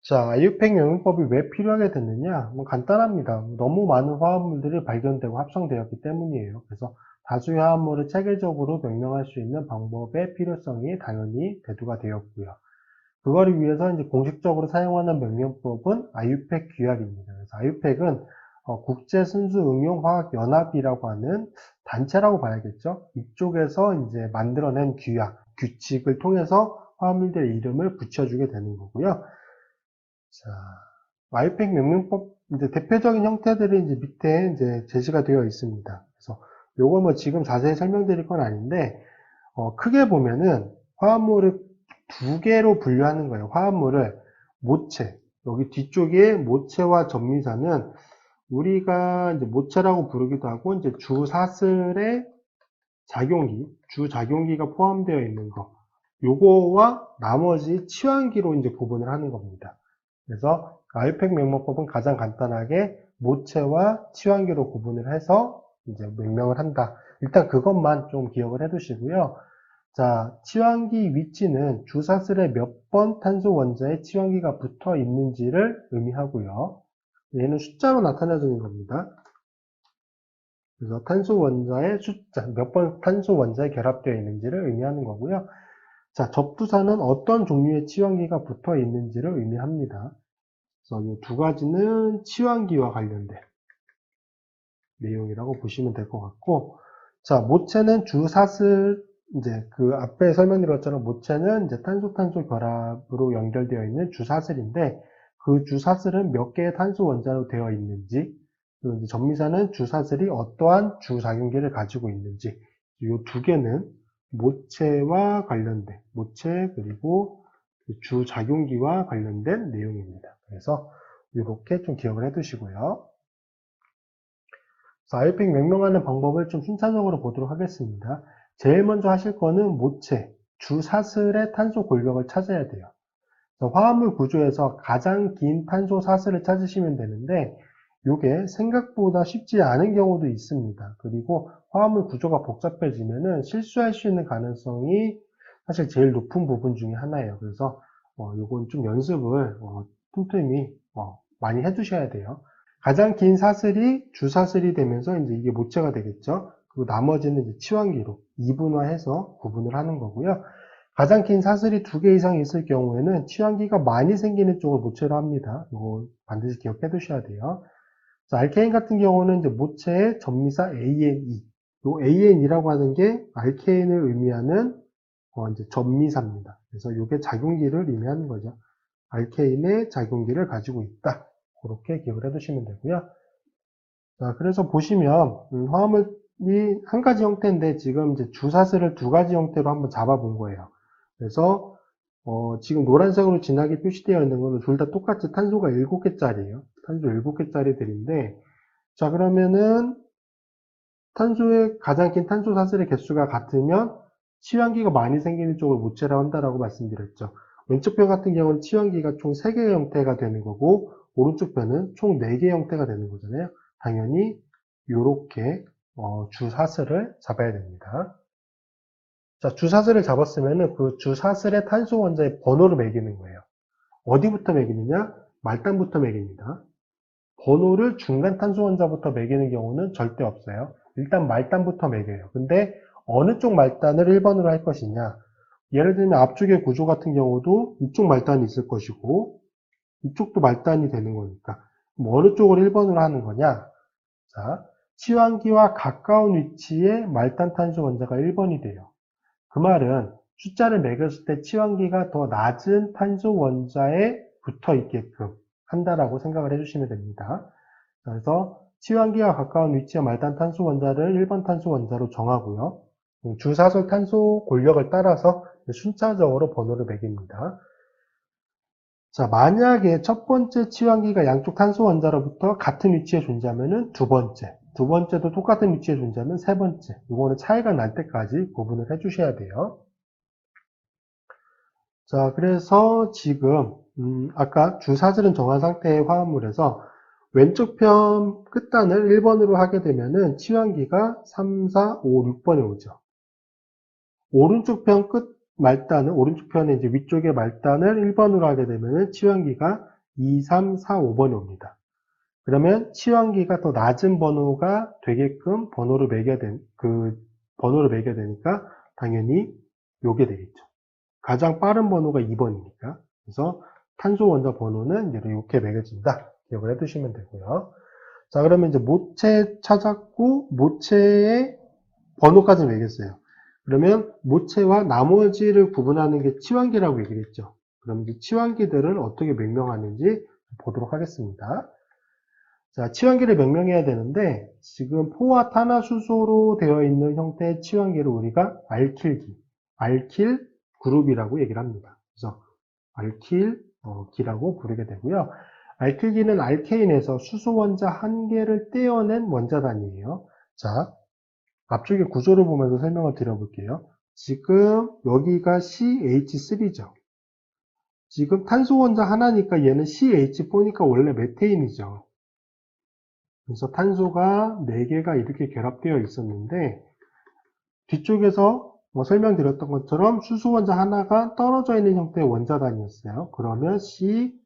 자, IUPAC 영용법이 왜 필요하게 됐느냐? 간단합니다. 너무 많은 화합물들이 발견되고 합성되었기 때문이에요. 그래서 다수의 화합물을 체계적으로 명명할 수 있는 방법의 필요성이 당연히 대두가 되었고요. 그거를 위해서 이제 공식적으로 사용하는 명령법은 IUPAC 규약입니다. 그래서 IUPAC은 국제순수응용화학연합이라고 하는 단체라고 봐야겠죠. 이쪽에서 이제 만들어낸 규약, 규칙을 통해서 화합물들의 이름을 붙여주게 되는 거고요. 자, IUPAC 명명법 이제 대표적인 형태들이 이제 밑에 이제 제시가 되어 있습니다. 그래서 요거 뭐 지금 자세히 설명드릴 건 아닌데 크게 보면은 화합물을 두 개로 분류하는 거예요. 화합물을 모체, 여기 뒤쪽에 모체와 전미사는 우리가 이제 모체라고 부르기도 하고 이제 주사슬의 작용기, 주작용기가 포함되어 있는 거, 요거와 나머지 치환기로 이제 구분을 하는 겁니다. 그래서 IUPAC 명명법은 가장 간단하게 모체와 치환기로 구분을 해서 이제 명명을 한다. 일단 그것만 좀 기억을 해 두시고요. 자, 치환기 위치는 주사슬에 몇 번 탄소 원자에 치환기가 붙어 있는지를 의미하고요. 얘는 숫자로 나타내주는 겁니다. 그래서 탄소 원자의 숫자, 몇 번 탄소 원자에 결합되어 있는지를 의미하는 거고요. 자, 접두사는 어떤 종류의 치환기가 붙어 있는지를 의미합니다. 그래서 이 두 가지는 치환기와 관련된 내용이라고 보시면 될 것 같고, 자, 모체는 주사슬, 이제 그 앞에 설명드린 것처럼 모체는 이제 탄소-탄소 결합으로 연결되어 있는 주사슬인데, 그 주사슬은 몇 개의 탄소 원자로 되어 있는지, 그리고 이제 전미사는 주사슬이 어떠한 주작용기를 가지고 있는지, 이 두 개는 모체와 관련된, 모체 그리고 주작용기와 관련된 내용입니다. 그래서 이렇게 좀 기억을 해 두시고요. IUPAC 명명하는 방법을 좀 순차적으로 보도록 하겠습니다. 제일 먼저 하실 거는 모체, 주사슬의 탄소 골격을 찾아야 돼요. 화합물 구조에서 가장 긴 탄소 사슬을 찾으시면 되는데 이게 생각보다 쉽지 않은 경우도 있습니다. 그리고 화합물 구조가 복잡해지면 실수할 수 있는 가능성이 사실 제일 높은 부분 중에 하나예요. 그래서 이건 좀 연습을 틈틈이 많이 해두셔야 돼요. 가장 긴 사슬이 주사슬이 되면서 이제 이게 모체가 되겠죠. 그리고 나머지는 이제 치환기로 이분화해서 구분을 하는 거고요. 가장 긴 사슬이 두 개 이상 있을 경우에는 치환기가 많이 생기는 쪽을 모체로 합니다. 이거 반드시 기억해 두셔야 돼요. 자, 알케인 같은 경우는 이제 모체의 전미사 ANE. 요 AN이라고 하는 게 알케인을 의미하는 이제 전미사입니다. 그래서 이게 작용기를 의미하는 거죠. 알케인의 작용기를 가지고 있다. 그렇게 기억을 해 두시면 되고요. 자, 그래서 보시면 화합물이 한 가지 형태인데 지금 이제 주사슬을 두 가지 형태로 한번 잡아본 거예요. 그래서 지금 노란색으로 진하게 표시되어 있는 거는 둘 다 똑같이 탄소가 7개짜리예요. 탄소 7개짜리들인데 자, 그러면은 탄소의 가장 긴 탄소 사슬의 개수가 같으면 치환기가 많이 생기는 쪽을 모체라고 한다라고 말씀드렸죠. 왼쪽 편 같은 경우는 치환기가 총 3개의 형태가 되는 거고 오른쪽 편은 총 4개의 형태가 되는 거잖아요. 당연히 이렇게 주사슬을 잡아야 됩니다. 자, 주사슬을 잡았으면 그 주사슬의 탄소 원자의 번호를 매기는 거예요. 어디부터 매기느냐? 말단부터 매깁니다. 번호를 중간 탄소 원자부터 매기는 경우는 절대 없어요. 일단 말단부터 매겨요. 근데 어느 쪽 말단을 1번으로 할 것이냐? 예를 들면 앞쪽의 구조 같은 경우도 이쪽 말단이 있을 것이고 이쪽도 말단이 되는 거니까 뭐 어느 쪽을 1번으로 하는 거냐? 자, 치환기와 가까운 위치에 말단 탄소 원자가 1번이 돼요. 그 말은 숫자를 매겼을 때 치환기가 더 낮은 탄소 원자에 붙어 있게끔 한다라고 생각을 해주시면 됩니다. 그래서 치환기와 가까운 위치의 말단 탄소 원자를 1번 탄소 원자로 정하고요. 주사슬 탄소 골격을 따라서 순차적으로 번호를 매깁니다. 자, 만약에 첫 번째 치환기가 양쪽 탄소 원자로부터 같은 위치에 존재하면 두 번째도 똑같은 위치에 존재하면 세 번째. 이거는 차이가 날 때까지 구분을 해주셔야 돼요. 자, 그래서 지금 아까 주사슬은 정한 상태의 화합물에서 왼쪽 편 끝단을 1번으로 하게 되면은 치환기가 3, 4, 5, 6번에 오죠. 오른쪽 편 끝 말단은 오른쪽 편에 이제 위쪽의 말단을 1번으로 하게 되면은 치환기가 2, 3, 4, 5번이 옵니다. 그러면 치환기가 더 낮은 번호가 되게끔 번호를 번호를 매겨야 되니까 당연히 요게 되겠죠. 가장 빠른 번호가 2번이니까. 그래서 탄소 원자 번호는 이렇게 매겨진다. 기억을 해두시면 되고요. 자, 그러면 이제 모체 찾았고, 모체의 번호까지 매겼어요. 그러면 모체와 나머지를 구분하는 게 치환기라고 얘기를 했죠. 그럼 이제 치환기들을 어떻게 명명하는지 보도록 하겠습니다. 자, 치환기를 명명해야 되는데, 지금 포화 탄화수소로 되어 있는 형태의 치환기를 우리가 알킬 그룹이라고 얘기를 합니다. 그래서 알킬기라고 부르게 되고요. 알킬기는 알케인에서 수소 원자 한 개를 떼어낸 원자단이에요. 자, 앞쪽에 구조를 보면서 설명을 드려볼게요. 지금 여기가 CH3죠. 지금 탄소 원자 하나니까 얘는 CH4니까 원래 메테인이죠. 그래서 탄소가 4개가 이렇게 결합되어 있었는데, 뒤쪽에서 설명드렸던 것처럼 수소 원자 하나가 떨어져 있는 형태의 원자단이었어요. 그러면 C,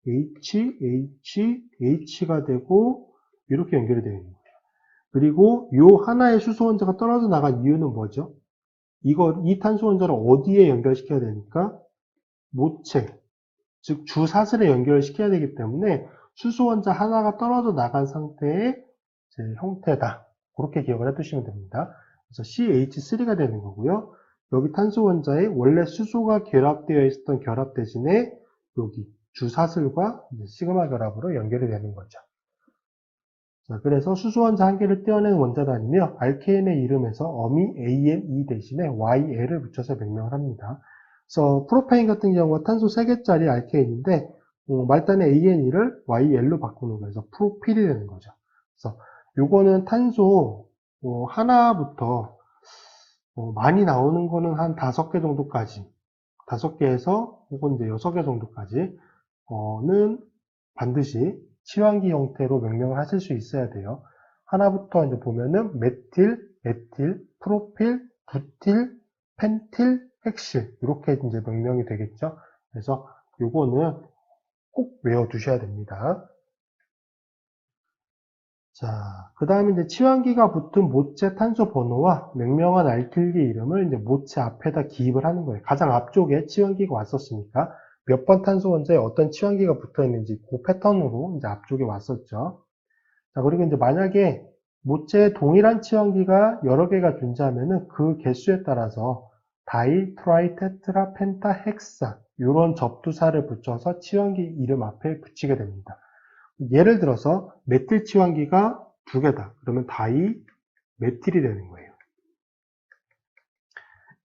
H, H, H가 되고 이렇게 연결이 되어 있는 거예요. 그리고 이 하나의 수소 원자가 떨어져 나간 이유는 뭐죠? 이 탄소 원자를 어디에 연결시켜야 되니까? 모체, 즉 주사슬에 연결시켜야 되기 때문에 수소 원자 하나가 떨어져 나간 상태의 형태다. 그렇게 기억을 해두시면 됩니다. 그래서 CH3가 되는 거고요. 여기 탄소 원자에 원래 수소가 결합되어 있었던 결합 대신에 여기 주사슬과 시그마 결합으로 연결이 되는 거죠. 자, 그래서 수소 원자 한 개를 떼어낸 원자단이며 알케인의 이름에서 어미 ANE 대신에 YL을 붙여서 명명을 합니다. 그래서 프로페인 같은 경우가 탄소 3개짜리 알케인인데 말단의 ANE를 YL로 바꾸는 거예요. 그래서 프로필이 되는 거죠. 그래서 요거는 탄소 하나부터 많이 나오는 거는 한 5개 정도까지 5개에서 혹은 이제 6개 정도까지는 반드시 치환기 형태로 명명을 하실 수 있어야 돼요. 하나부터 이제 보면은 메틸, 에틸, 프로필, 부틸, 펜틸, 헥실 이렇게 이제 명명이 되겠죠. 그래서 요거는 꼭 외워두셔야 됩니다. 자, 그 다음에 이제 치환기가 붙은 모체 탄소 번호와 명명한 알킬기 이름을 이제 모체 앞에다 기입을 하는 거예요. 가장 앞쪽에 치환기가 왔었으니까 몇 번 탄소 원자에 어떤 치환기가 붙어 있는지 그 패턴으로 이제 앞쪽에 왔었죠. 자, 그리고 이제 만약에 모체에 동일한 치환기가 여러 개가 존재하면은 그 개수에 따라서 다이, 트라이, 테트라, 펜타, 헥사 이런 접두사를 붙여서 치환기 이름 앞에 붙이게 됩니다. 예를 들어서 메틸 치환기가 2개다. 그러면 다이 메틸이 되는 거예요.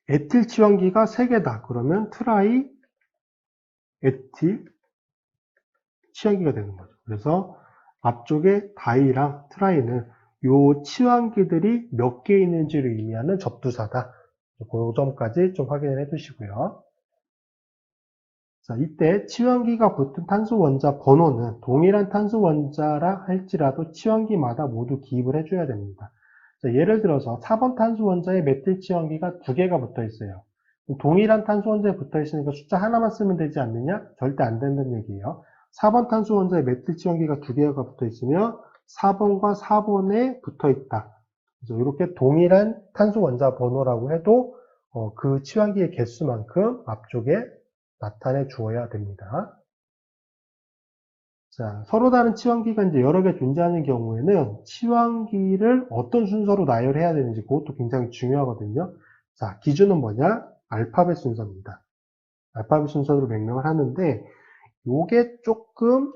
에틸 치환기가 3개다. 그러면 트라이 에틸 치환기가 되는 거죠. 그래서 앞쪽에 다이랑 트라이는 이 치환기들이 몇 개 있는지를 의미하는 접두사다. 그 점까지 좀 확인을 해 두시고요. 자, 이때 치환기가 붙은 탄소 원자 번호는 동일한 탄소 원자라 할지라도 치환기마다 모두 기입을 해줘야 됩니다. 자, 예를 들어서 4번 탄소 원자에 메틸 치환기가 2개가 붙어 있어요. 동일한 탄소 원자에 붙어 있으니까 숫자 하나만 쓰면 되지 않느냐? 절대 안 된다는 얘기예요. 4번 탄소 원자에 메틸 치환기가 2개가 붙어 있으면 4번과 4번에 붙어 있다. 그래서 이렇게 동일한 탄소 원자 번호라고 해도 그 치환기의 개수만큼 앞쪽에 나타내 주어야 됩니다. 자, 서로 다른 치환기가 이제 여러 개 존재하는 경우에는 치환기를 어떤 순서로 나열해야 되는지 그것도 굉장히 중요하거든요. 자, 기준은 뭐냐? 알파벳 순서입니다. 알파벳 순서로 명명을 하는데 요게 조금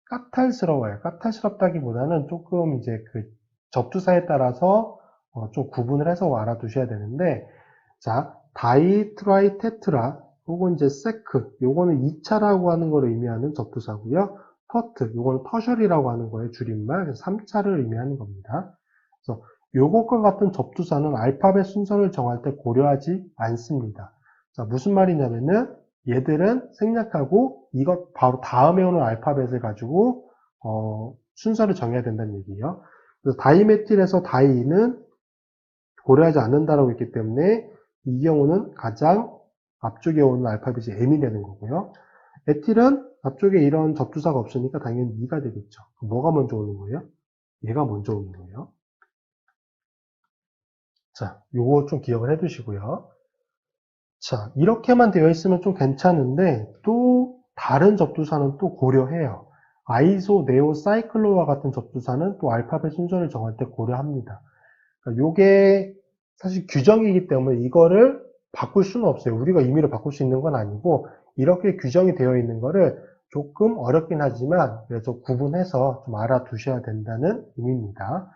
까탈스러워요. 까탈스럽다기보다는 조금 이제 그 접두사에 따라서 좀 구분을 해서 알아두셔야 되는데, 자, 다이, 트라이, 테트라 혹은 이제 세크, 요거는 2차라고 하는 걸 의미하는 접두사고요. 터트, 요거는 터셜이라고 하는 거예요. 줄임말, 3차를 의미하는 겁니다. 그래서 요것과 같은 접두사는 알파벳 순서를 정할 때 고려하지 않습니다. 자, 무슨 말이냐면은 얘들은 생략하고 이것 바로 다음에 오는 알파벳을 가지고 순서를 정해야 된다는 얘기예요. 그래서 다이메틸에서 다이는 고려하지 않는다라고 했기 때문에 이 경우는 가장 앞쪽에 오는 알파벳이 M이 되는 거고요. 에틸은 앞쪽에 이런 접두사가 없으니까 당연히 2가 되겠죠. 뭐가 먼저 오는 거예요? 얘가 먼저 오는 거예요. 자, 요거 좀 기억을 해 두시고요. 자, 이렇게만 되어 있으면 좀 괜찮은데 또 다른 접두사는 또 고려해요. 아이소, 네오, 사이클로와 같은 접두사는 또 알파벳 순서를 정할 때 고려합니다. 그러니까 요게 사실 규정이기 때문에 이거를 바꿀 수는 없어요. 우리가 임의로 바꿀 수 있는 건 아니고 이렇게 규정이 되어 있는 거를 조금 어렵긴 하지만 그래서 구분해서 좀 알아두셔야 된다는 의미입니다.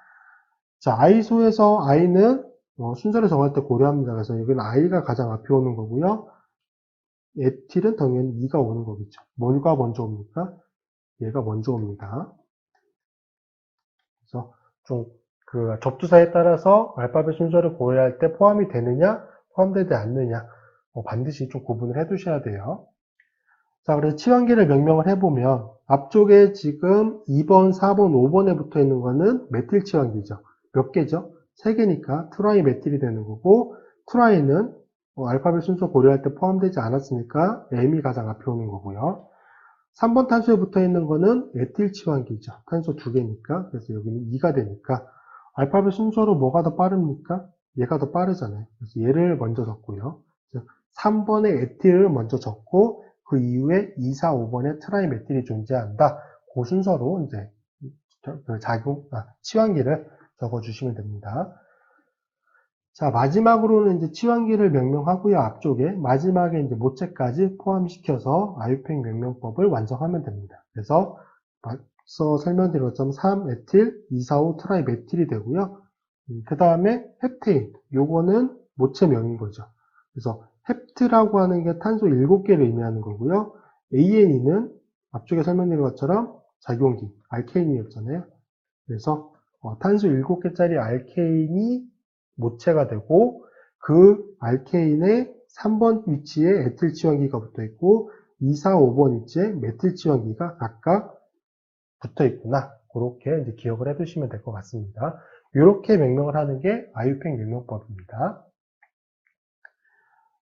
자, 아이소에서 I는 순서를 정할 때 고려합니다. 그래서 여기는 I가 가장 앞에 오는 거고요. 에틸은 당연히 2가 오는 거겠죠. 뭐가 먼저 옵니까? 얘가 먼저 옵니다. 그래서 좀 그 접두사에 따라서 알파벳 순서를 고려할 때 포함이 되느냐, 포함되지 않느냐, 반드시 좀 구분을 해 두셔야 돼요. 자, 그래서 치환기를 명명을 해보면 앞쪽에 지금 2번, 4번, 5번에 붙어 있는 거는 메틸 치환기죠. 몇 개죠? 3개니까 트라이 메틸이 되는 거고 트라이는 알파벳 순서 고려할 때 포함되지 않았으니까 M이 가장 앞에 오는 거고요. 3번 탄소에 붙어 있는 거는 에틸 치환기죠. 탄소 2개니까. 그래서 여기는 2가 되니까 알파벳 순서로 뭐가 더 빠릅니까? 얘가 더 빠르잖아요. 그래서 얘를 먼저 적고요. 3번에 에틸을 먼저 적고 그 이후에 2, 4, 5번에 트라이메틸이 존재한다. 그 순서로 이제 치환기를 적어주시면 됩니다. 자, 마지막으로는 이제 치환기를 명명하고요. 앞쪽에 마지막에 이제 모체까지 포함시켜서 아유팽 명명법을 완성하면 됩니다. 그래서 앞서 설명드린 것처럼 3에틸, 245 트라이메틸이 되고요. 그 다음에 헵테인, 요거는 모체명인 거죠. 그래서 헵트라고 하는 게 탄소 7개를 의미하는 거고요. ANE는 앞쪽에 설명드린 것처럼 작용기, 알케인이었잖아요. 그래서 탄소 7개짜리 알케인이 모체가 되고 그 알케인의 3번 위치에 에틸 치환기가 붙어 있고 2, 4, 5번 위치에 메틸 치환기가 각각 붙어 있구나. 그렇게 이제 기억을 해 두시면 될 것 같습니다. 이렇게 명명을 하는 게 아유팽 명명법입니다.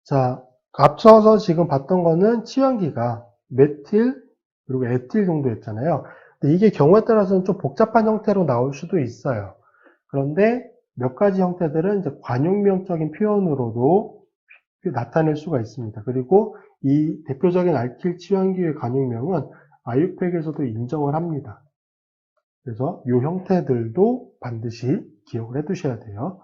자, 앞서서 지금 봤던 거는 치환기가 메틸 그리고 에틸 정도였잖아요. 근데 이게 경우에 따라서는 좀 복잡한 형태로 나올 수도 있어요. 그런데 몇 가지 형태들은 이제 관용명적인 표현으로도 나타낼 수가 있습니다. 그리고 이 대표적인 알킬 치환기의 관용명은 아유팩에서도 인정을 합니다. 그래서 이 형태들도 반드시 기억을 해 두셔야 돼요.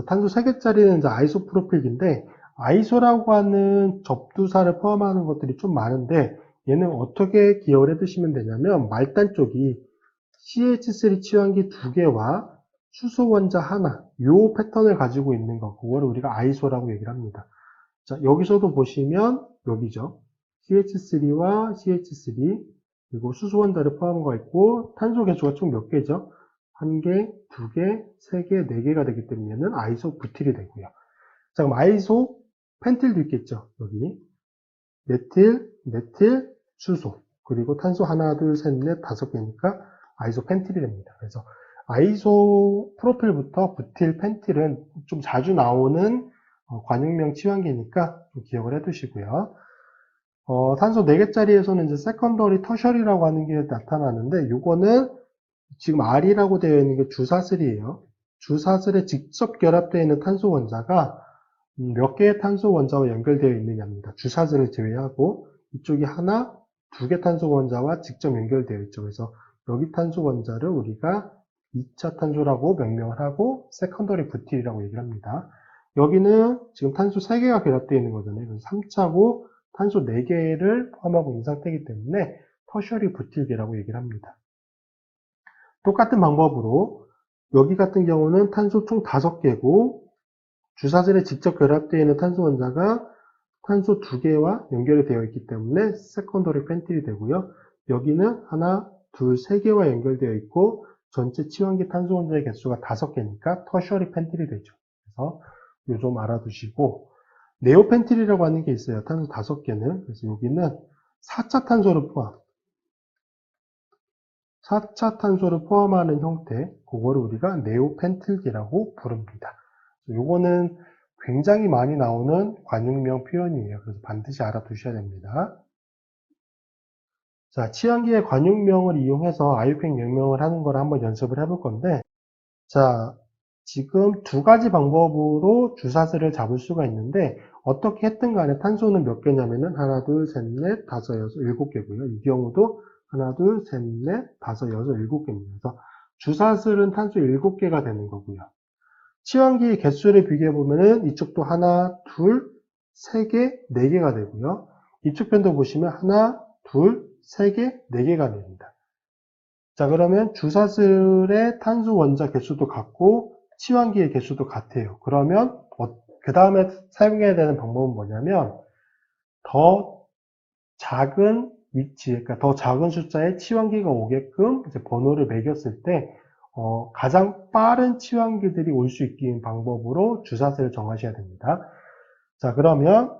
탄소 3개짜리는 이제 아이소프로필인데 아이소라고 하는 접두사를 포함하는 것들이 좀 많은데 얘는 어떻게 기억을 해 두시면 되냐면 말단 쪽이 CH3 치환기 2개와 수소 원자 하나 요 패턴을 가지고 있는 거 그거를 우리가 아이소라고 얘기를 합니다. 자, 여기서도 보시면 여기죠. CH3와 CH3 그리고 수소 원자를 포함한 거 있고 탄소 개수가 총 몇 개죠? 1개, 2개, 3개, 4개가 되기 때문에 얘는 아이소 부틸이 되고요. 자, 그럼 아이소 펜틸도 있겠죠. 여기 메틸, 메틸, 수소 그리고 탄소 하나, 둘, 셋, 넷, 5개니까 아이소 펜틸이 됩니다. 그래서 아이소 프로필부터 부틸, 펜틸은 좀 자주 나오는 관용명 치환기니까 좀 기억을 해 두시고요. 탄소 4개짜리에서는 이제 세컨더리, 터셔리라고 하는 게 나타나는데 이거는 지금 R이라고 되어 있는 게 주사슬이에요. 주사슬에 직접 결합되어 있는 탄소 원자가 몇 개의 탄소 원자와 연결되어 있느냐입니다. 주사슬을 제외하고 이쪽이 하나, 2개 탄소 원자와 직접 연결되어 있죠. 그래서 여기 탄소 원자를 우리가 2차 탄소라고 명명을 하고 세컨더리 부틸이라고 얘기를 합니다. 여기는 지금 탄소 3개가 결합되어 있는 거잖아요. 그래서 3차고 탄소 4개를 포함하고 있는 상태이기 때문에 터셔리 부틸계라고 얘기를 합니다. 똑같은 방법으로 여기 같은 경우는 탄소 총 5개고 주사슬에 직접 결합되어 있는 탄소 원자가 탄소 2개와 연결이 되어 있기 때문에 세컨더리 펜틸이 되고요. 여기는 하나, 둘, 3개와 연결되어 있고 전체 치환기 탄소 원자의 개수가 5개니까 터셔리 펜틸이 되죠. 그래서 요 좀 알아두시고 네오 펜틸이라고 하는 게 있어요. 탄소 5개는. 그래서 여기는 4차 탄소를 포함. 4차 탄소를 포함하는 형태, 그거를 우리가 네오펜틸기라고 부릅니다. 요거는 굉장히 많이 나오는 관용명 표현이에요. 그래서 반드시 알아두셔야 됩니다. 자, 치환기의 관용명을 이용해서 IUPAC 명명을 하는 걸 한번 연습을 해볼 건데, 자, 지금 두 가지 방법으로 주사슬을 잡을 수가 있는데, 어떻게 했든 간에 탄소는 몇 개냐면은, 하나, 둘, 셋, 넷, 다섯, 여섯, 일곱 개고요. 이 경우도 하나, 둘, 셋, 넷, 다섯, 여섯, 일곱 개입니다. 그래서 주사슬은 탄소 일곱 개가 되는 거고요. 치환기의 개수를 비교해보면은, 이쪽도 하나, 둘, 세 개, 네 개가 되고요. 이쪽 편도 보시면 하나, 둘, 세 개, 네 개가 됩니다. 자, 그러면 주사슬의 탄소 원자 개수도 같고 치환기의 개수도 같아요. 그러면 그 다음에 사용해야 되는 방법은 뭐냐면 더 작은 위치, 그러니까 더 작은 숫자의 치환기가 오게끔 이제 번호를 매겼을 때 가장 빠른 치환기들이 올 수 있는 방법으로 주사슬을 정하셔야 됩니다. 자, 그러면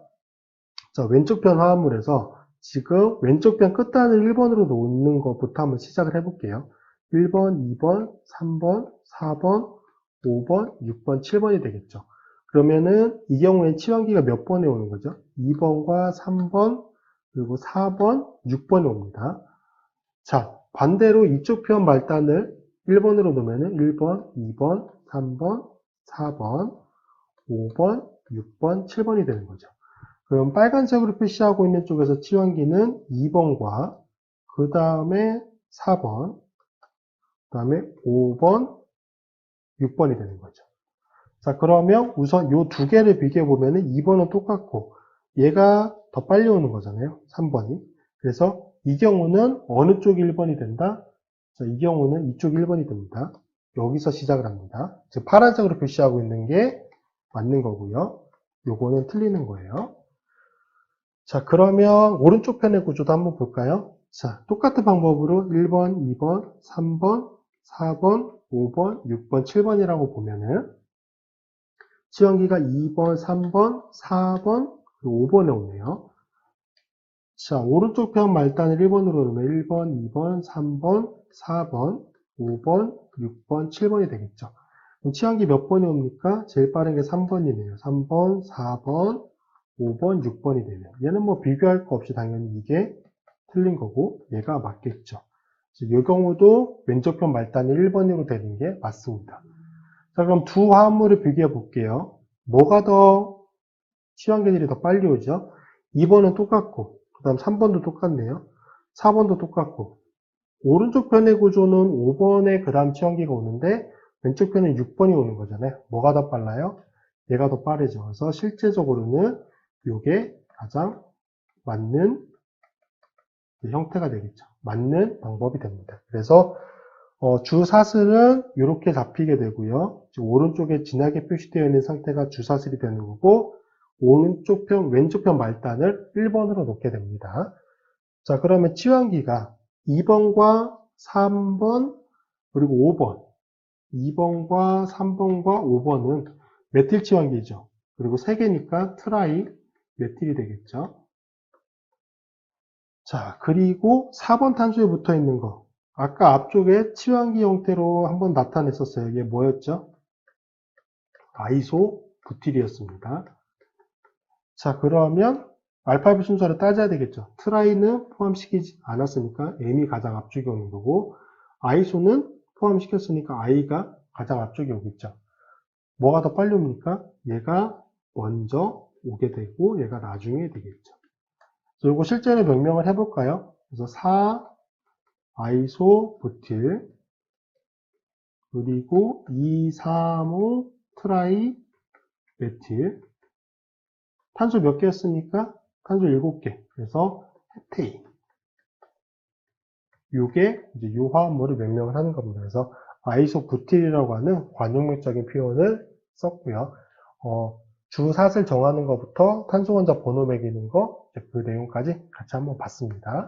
자, 왼쪽 편 화합물에서 지금 왼쪽 편 끝단을 1번으로 놓는 것부터 한번 시작을 해볼게요. 1번, 2번, 3번, 4번, 5번, 6번, 7번이 되겠죠. 그러면은 이 경우에 치환기가 몇 번에 오는 거죠? 2번과 3번, 그리고 4번, 6번에 옵니다. 자, 반대로 이쪽 편 말단을 1번으로 놓으면은 1번, 2번, 3번, 4번, 5번, 6번, 7번이 되는 거죠. 그럼 빨간색으로 표시하고 있는 쪽에서 치환기는 2번과 그 다음에 4번, 그 다음에 5번, 6번이 되는 거죠. 자, 그러면 우선 이 두 개를 비교해 보면은 2번은 똑같고 얘가 더 빨리 오는 거잖아요. 3번이. 그래서 이 경우는 어느 쪽이 1번이 된다? 자, 이 경우는 이쪽 1번이 됩니다. 여기서 시작을 합니다. 즉 파란색으로 표시하고 있는 게 맞는 거고요. 요거는 틀리는 거예요. 자, 그러면 오른쪽 편의 구조도 한번 볼까요? 자, 똑같은 방법으로 1번, 2번, 3번, 4번, 5번, 6번, 7번이라고 보면은 치환기가 2번, 3번, 4번, 그리고 5번에 오네요. 자, 오른쪽 편 말단을 1번으로 놓으면 1번, 2번, 3번, 4번, 5번, 6번, 7번이 되겠죠. 그럼 치환기 몇 번이 옵니까? 제일 빠른 게 3번이네요. 3번, 4번, 5번, 6번이 되면 얘는 뭐 비교할 거 없이 당연히 이게 틀린 거고 얘가 맞겠죠. 이 경우도 왼쪽 편 말단이 1번으로 되는 게 맞습니다. 자, 그럼 두 화합물을 비교해 볼게요. 뭐가 더 치환기들이 더 빨리 오죠? 2번은 똑같고 그 다음 3번도 똑같네요. 4번도 똑같고 오른쪽 편의 구조는 5번에 그 다음 치환기가 오는데 왼쪽 편은 6번이 오는 거잖아요. 뭐가 더 빨라요? 얘가 더 빠르죠. 그래서 실제적으로는 이게 가장 맞는 형태가 되겠죠. 맞는 방법이 됩니다. 그래서 주사슬은 이렇게 잡히게 되고요. 오른쪽에 진하게 표시되어 있는 상태가 주사슬이 되는 거고 오른쪽 편, 왼쪽 편 말단을 1번으로 놓게 됩니다. 자, 그러면 치환기가 2번과 3번 그리고 5번 2번과 3번과 5번은 메틸 치환기죠. 그리고 3개니까 트라이 메틸이 되겠죠. 자, 그리고 4번 탄소에 붙어 있는 거. 아까 앞쪽에 치환기 형태로 한번 나타냈었어요. 이게 뭐였죠? 아이소 부틸이었습니다. 자, 그러면 알파벳 순서를 따져야 되겠죠. 트라이는 포함시키지 않았으니까 M이 가장 앞쪽에 오는 거고, 아이소는 포함시켰으니까 I가 가장 앞쪽에 오겠죠. 뭐가 더 빨리 옵니까? 얘가 먼저 오게 되고, 얘가 나중에 되겠죠. 그래서 이거 실제로 명명을 해볼까요? 그래서 4아이소 부틸, 그리고 235 트라이 메틸. 탄소 몇 개였습니까? 탄소 7개. 그래서 헤테인. 요게 이제 요 화합물을 명명을 하는 겁니다. 그래서 아이소부틸이라고 하는 관용명적인 표현을 썼고요. 주사슬 정하는 것부터 탄소 원자 번호 매기는 거, 그 내용까지 같이 한번 봤습니다.